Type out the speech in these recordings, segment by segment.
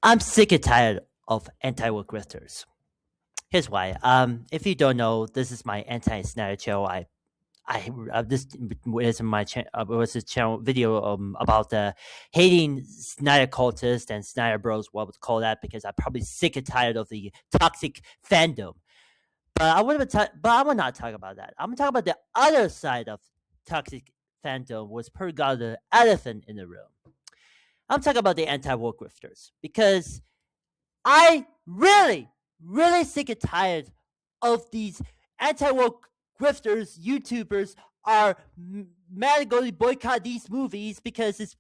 I'm sick and tired of anti-woke grifters. Here's why. If you don't know, this is my Anti-Snyder channel. This is my was a channel video about the hating Snyder cultists and Snyder Bros. What would call that, because I'm probably sick and tired of the toxic fandom. But I will not talk about that. I'm gonna talk about the other side of toxic fandom, was per god the elephant in the room. I'm talking about the anti-woke grifters, because I really sick and tired of these anti-woke grifters. YouTubers are mad at going to boycott these movies because it's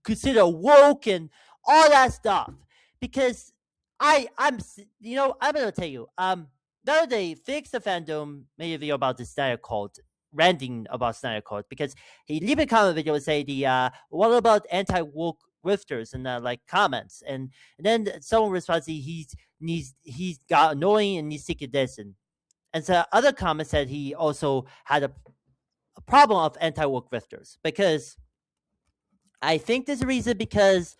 considered woke and all that stuff. Because I'm gonna tell you, the other day, Fix the Fandom made a video about the Snyder Cult, ranting about Snyder Cult, because he leave a comment video and say what about anti-woke grifters, and like comments, and then someone responds, he's got annoying and he's sick of this, and so other comments said he also had a problem of anti-woke grifters, because I think there's a reason, because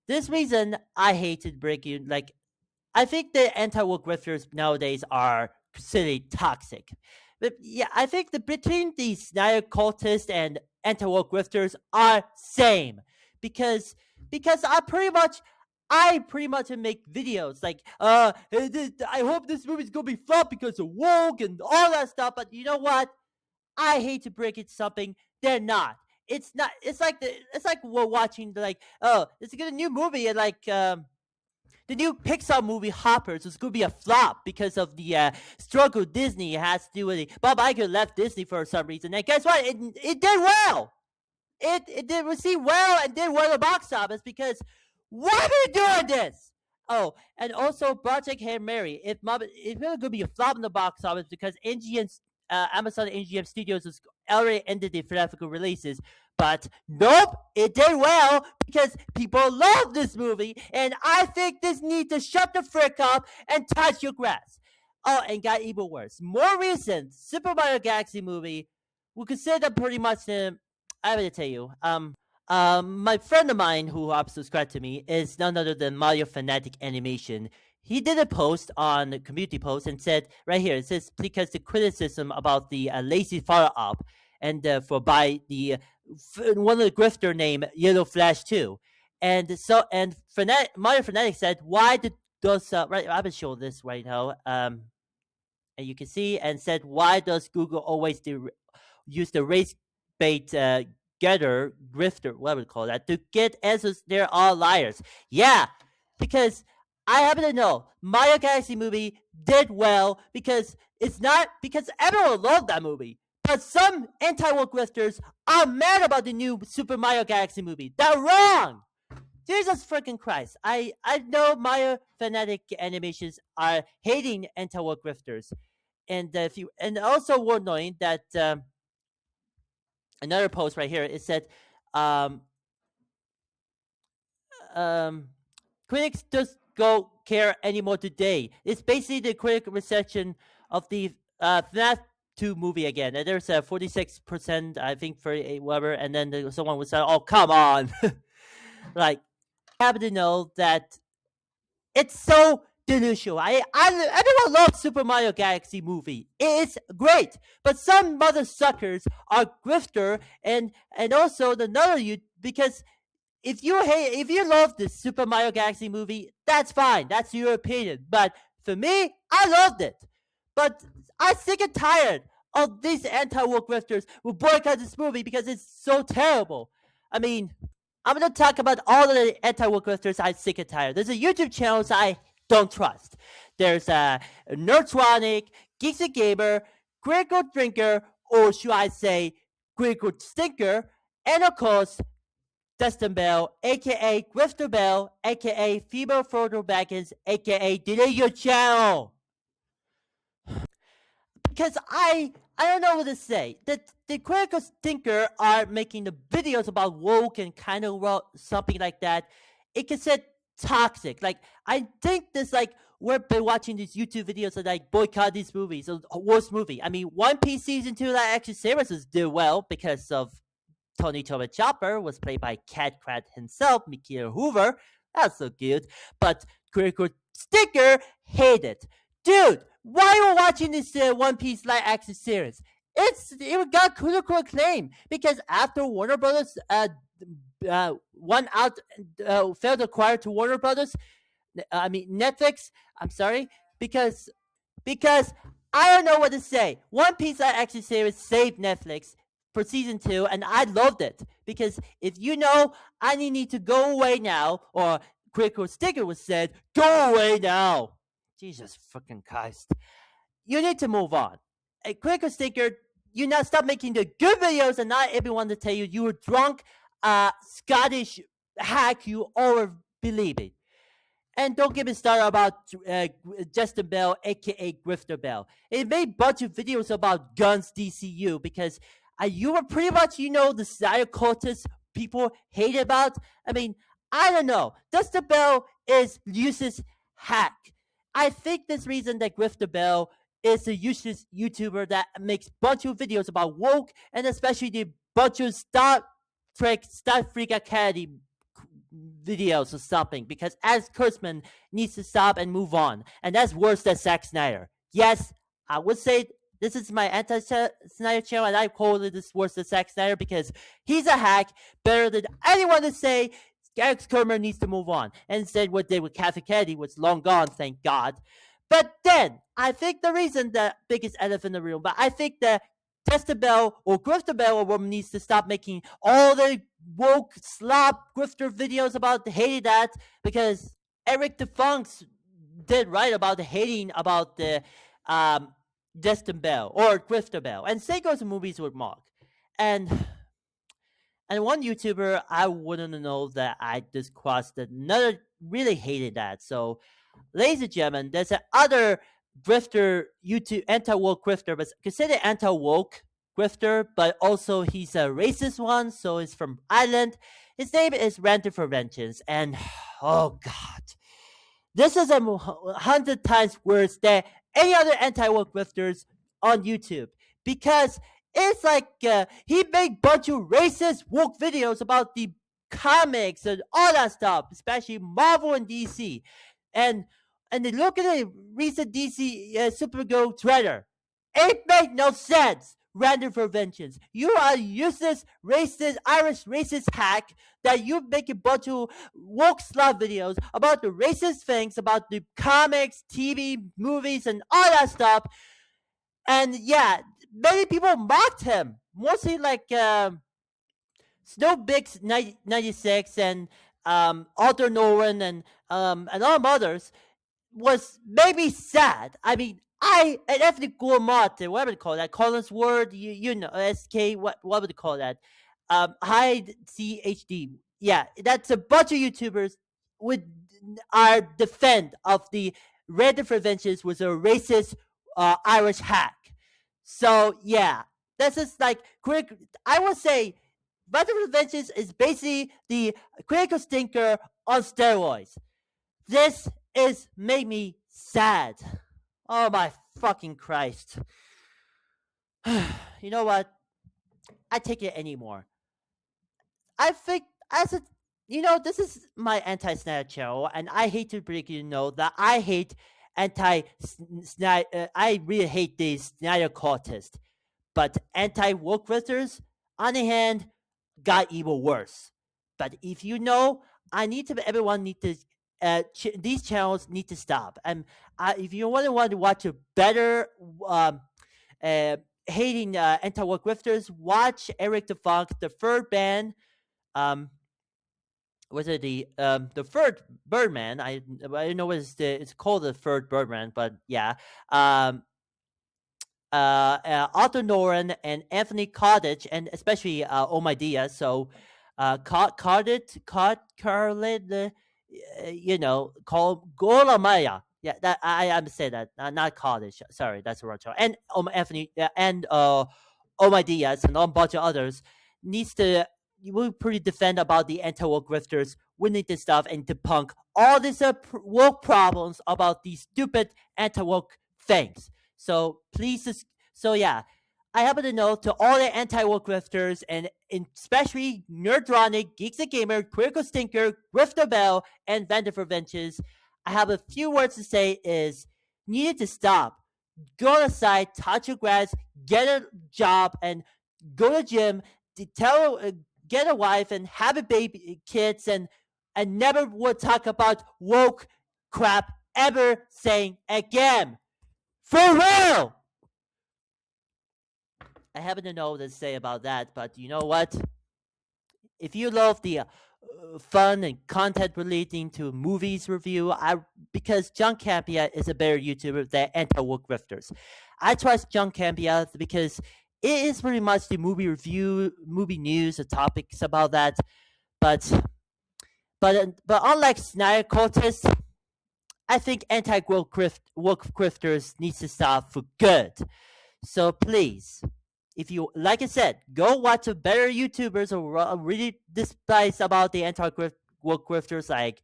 this reason I hated breaking, like, I think the anti-woke grifters nowadays are considered toxic. But yeah, I think between the Snyder cultists and anti-woke grifters are same, because I pretty much make videos like I hope this movie's gonna be flop because of woke and all that stuff. But you know what? I hate to break it something, they're not. It's not. It's like we're watching it's a new movie, and the new Pixar movie Hoppers is going to be a flop because of the struggle Disney has to do with it. Bob Iger left Disney for some reason, and guess what? It did well. It did receive well and did well at the box office, because why are we doing this? Oh, and also Project Hail Mary. It's really going to be a flop in the box office because Amazon MGM Studios has already ended the theatrical releases. But nope, it did well because people love this movie, and I think this needs to shut the frick up and touch your grass. Oh, and got even worse. More recent Super Mario Galaxy movie, we consider pretty much I'm gonna tell you. My friend of mine who subscribed to me is none other than Mario Fanatic Animation. He did a post on the community post and said, right here, it says, because the criticism about the lazy follow-up and by the one of the grifter named Yellow Flash 2. And so, Mario Fanatic said, why did those, right, I'm gonna show this right now, and you can see, and said, why does Google always use the race bait getter, grifter, what would call that, to get answers? They're all liars. Yeah, because I happen to know Mario Galaxy movie did well because it's not because everyone loved that movie. But some anti-woke grifters are mad about the new Super Mario Galaxy movie. They're wrong! Jesus freaking Christ. I know Mario Fanatic Animations are hating anti-woke grifters. And also worth knowing that another post right here, it said critics just don't care anymore today. It's basically the critic reception of the FNAF 2 movie again, and there's a 46%, I think, for whatever, and then someone would say, "Oh, come on!" Like, I happen to know that it's so delusional. Everyone loves Super Mario Galaxy movie. It's great, but some mother suckers are grifter, and also another because if you love the Super Mario Galaxy movie, that's fine. That's your opinion. But for me, I loved it. But I'm sick and tired of these anti-woke grifters who boycott this movie because it's so terrible. I mean, I'm going to talk about all of the anti-woke grifters I'm sick and tired. There's a YouTube channel I don't trust. There's Nerdtronic, Geeks and Gamer, Critical Drinker, or should I say Critical Stinker, and of course, Dustin Bell, aka Grifter Bell, aka Female Photo Baggins, aka Delete Your Channel. Because I don't know what to say. The critical stinker are making the videos about woke and kind of something like that. It can say toxic. Like, I think this, like, we've been watching these YouTube videos that like boycott these movies, or worst movie. I mean, One Piece season 2 that actually seriously did well because of Tony Chopper was played by Cat Crad himself, Mikio Hoover. That's so cute. But Critical Sticker hate it. Dude, why are you watching this One Piece live action series? It got critical acclaim because after Warner Brothers one out failed to acquire to Warner Brothers, I mean Netflix. I'm sorry because I don't know what to say. One Piece live action series saved Netflix for season 2, and I loved it because if you know, I need to go away now, or Critical Sticker was said, go away now. Jesus fucking Christ. You need to move on. A Critical Sticker, you now stop making the good videos and not everyone to tell you you were drunk, Scottish hack you over believe it. And don't get me started about Justin Bell, aka Grifter Bell. It made a bunch of videos about guns DCU because you were pretty much, the Snyder Cultists people hate about. I mean, I don't know. Justin Bell is useless hack. I think this reason that Grifter Bell is a useless YouTuber that makes bunch of videos about woke and especially the bunch of Star Freak Academy videos or something because Alex Kurtzman needs to stop and move on, and that's worse than Zack Snyder. Yes, I would say this is my anti-Snyder channel, and I call it this worse than Zack Snyder because he's a hack better than anyone to say Alex Kurtzman needs to move on. And instead, what they did with Kathy Kennedy was long gone, thank God. But then I think the reason the biggest elephant in the room, but I think that Testa Bell or Grifter Bell or woman needs to stop making all the woke slop grifter videos about hating that because Eric DeFunks did right about hating about the Destin Bell or Grifter Bell. And same goes to movies with Mark. And one YouTuber I wouldn't know that I just crossed another really hated that. So ladies and gentlemen, there's another grifter YouTube anti-woke grifter, but considered anti-woke grifter, but also he's a racist one, so he's from Ireland. His name is Rant for Vengeance, and oh god, this is 100 times worse than any other anti-woke grifters on YouTube because it's like he made bunch of racist woke videos about the comics and all that stuff, especially Marvel and DC, and then look at the recent DC Supergirl trailer. It made no sense. Random for Vengeance. You are a useless, racist, Irish racist hack that you make a bunch of woke slot videos about the racist things, about the comics, TV, movies, and all that stuff. And yeah, many people mocked him. Mostly like Snowbix 96 and Arthur Nolan and all others was maybe sad. I mean, and Anthony Gourmand, what would you call that? Collins Word, you know, SK, what would you call that? Hide CHD. Yeah, that's a bunch of YouTubers with our defend of the Red Dead Vengeance was a racist Irish hack. So yeah, this is like quick. I would say Red Dead Vengeance is basically the critical stinker on steroids. This is made me sad. Oh my fucking Christ. You know what? I take it anymore. I think this is my anti-Snyder channel, and I hate to break you know that I hate anti-Snyder. I really hate these Snyder cultists, but anti-woke grifters, on the hand, got even worse. But if you know, everyone need to. These channels need to stop. And if you want to watch a better hating anti-woke grifters, watch Eric DeFunk, the third band. Was it the third Birdman? I don't know what it's called, the third Birdman, but yeah. Arthur Nolan and Anthony Cottage, and especially Oh My Dia. So Carlet, called Golamaya. Yeah, that I say that, not Cottage. Sorry, that's the wrong term. And Anthony and Oh My Diaz and a bunch of others needs to will pretty defend about the anti-woke grifters. We need to stuff and debunk all these woke problems about these stupid anti-woke things. So please, yeah, I happen to know to all the anti-woke grifters, and especially Nerdronic, Geeks and Gamer, Critical Stinker, Grifter Bell, and Vendor for Ventures, I have a few words to say is needed to stop. Go outside, touch your grass, get a job, and go to gym. Get a wife and have a baby, kids, and never would talk about woke crap ever saying again. For real. I happen to know what to say about that, but you know what? If you love the fun and content relating to movies review, because John Campia is a better YouTuber than anti-woke grifters. I trust John Campia because it is pretty much the movie review, movie news, the topics about that. But unlike Snyder Cultists, I think anti-woke grifters needs to stop for good. So please, if you, like I said, go watch a better YouTubers or really despise about the anti-woke grifters like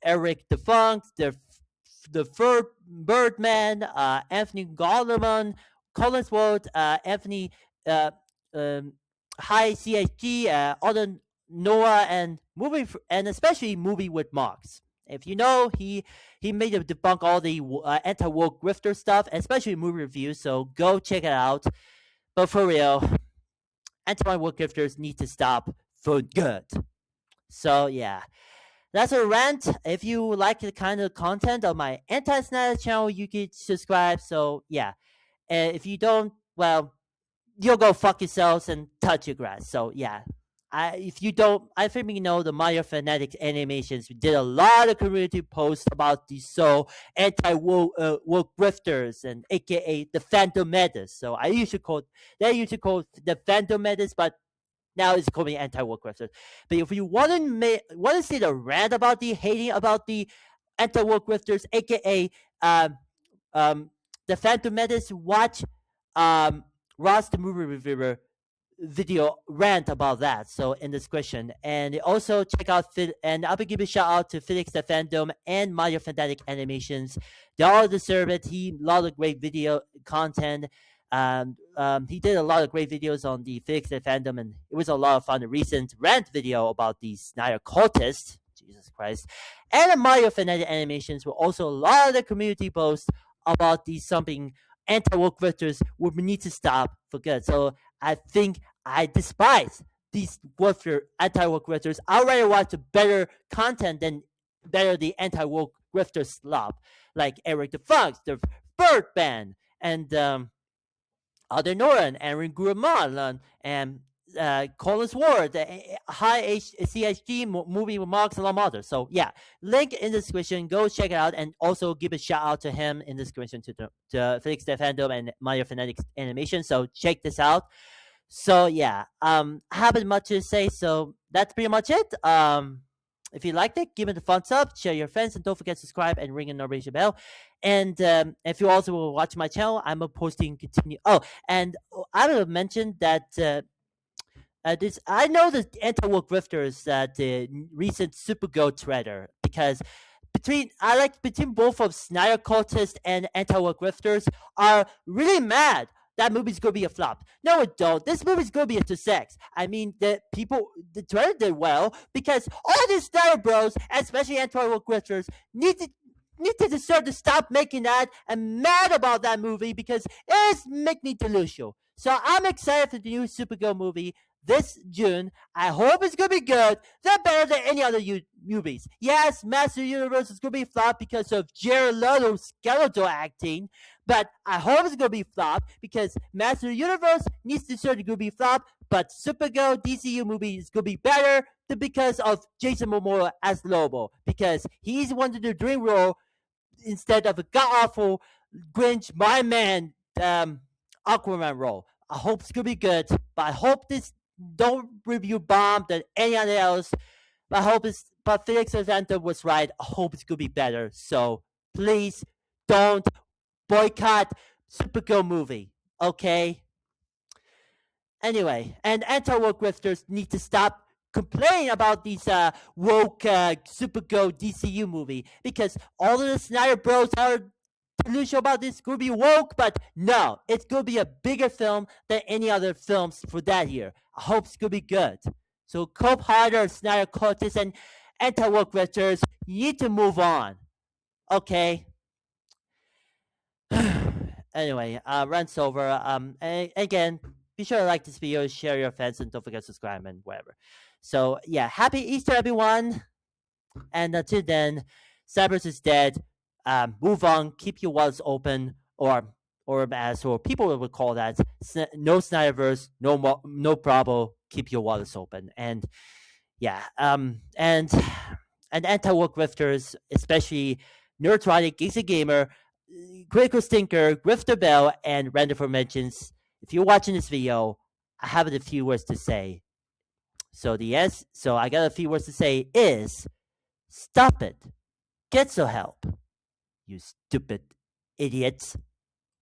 Eric the Funk, the Fur Birdman, Anthony Gollerman, Collins World, Anthony High CHG, Alden Noah, and and especially movie with Marks. If you know, he made to debunk all the anti-woke grifter stuff, especially movie reviews. So go check it out. But for real, anti-woke grifters need to stop for good. So yeah, that's a rant. If you like the kind of content of my Anti-Snyder channel, you could subscribe. So yeah, and if you don't, well, you'll go fuck yourselves and touch your grass. So yeah. If you don't, I think you know the Mario Fanatic animations. We did a lot of community posts about the anti-woke grifters and AKA the Fandom Menace. So they used to call the Fandom Menace, but now it's called the anti-woke grifters. But if you want to see the rant about the hating about the anti-woke grifters, AKA the Phantom Menace, watch Ross the movie reviewer video rant about that. So in the description, and also check out and I'll be giving a shout out to Felix the Fandom and Mario Fanatic Animations. They all deserve it. He a lot of great video content. He did a lot of great videos on the Felix the Fandom, and it was a lot of fun. A recent rant video about the Snyder Cultists, Jesus Christ, and the Mario Fanatic Animations were also a lot of the community posts about these something anti-woke grifters we need to stop for good. So I think I despise these anti-woke grifters. I'd rather watch better content than the anti-woke grifter slop, like Eric the Fox, the Bird Band, and Alden Noran, Aaron Gurman, and Collins Ward, the High CHG movie remarks, and a lot of others. So yeah, link in the description. Go check it out, and also give a shout out to him in the description to Felix the Fandom and Mario Fanatics Animation. So check this out. So yeah, I haven't much to say. So that's pretty much it. If you liked it, give it a thumbs up, share your friends, and don't forget to subscribe and ring a notification bell. And if you also will watch my channel, I'm posting continue. Oh, and I would have mentioned that. I know the anti-woke grifters the recent Supergirl trailer because between both of Snyder Cultists and anti-woke grifters are really mad that movie's gonna be a flop. No, it don't. This movie's gonna be a success. I mean, the trailer did well because all these Snyder bros, especially anti-woke grifters, need to deserve to stop making that and mad about that movie because it's make me delusional. So I'm excited for the new Supergirl movie this June. I hope it's gonna be good. They're better than any other movies. Yes, Master Universe is gonna be flop because of Jared Leto's skeletal acting, but I hope it's gonna be flop because Master Universe needs to certainly be flop. But Supergirl DCU movie is gonna be better because of Jason Momoa as Lobo because he's wanted the dream role instead of a god awful Grinch my man Aquaman role. I hope it's gonna be good, but I hope this don't review bomb than any other else. But Felix Evanta was right. I hope it's gonna be better. So please don't boycott Supergirl movie, okay? Anyway, and anti-woke grifters need to stop complaining about these woke Supergirl DCU movie because all of the Snyder bros are Lucio about this. It's gonna be woke, but no, it's gonna be a bigger film than any other films for that year. I hope it's gonna be good. So Cope Harder, Snyder Cultists, and anti-woke Grifters, you need to move on. Okay. Anyway, rant's over. Again, be sure to like this video, share your fans, and don't forget to subscribe and whatever. So yeah, happy Easter, everyone. And until then, Cyberus is dead. Move on. Keep your wallets open, or as or people would call that, no Snyderverse, no problem. Keep your wallets open. And yeah, and anti-woke grifters, especially Neurotronic, Geeksy Gamer, Critical Stinker, Grifter Bell, and Random for Mentions. If you're watching this video, I have a few words to say. So I got a few words to say is stop it. Get some help. You stupid idiots.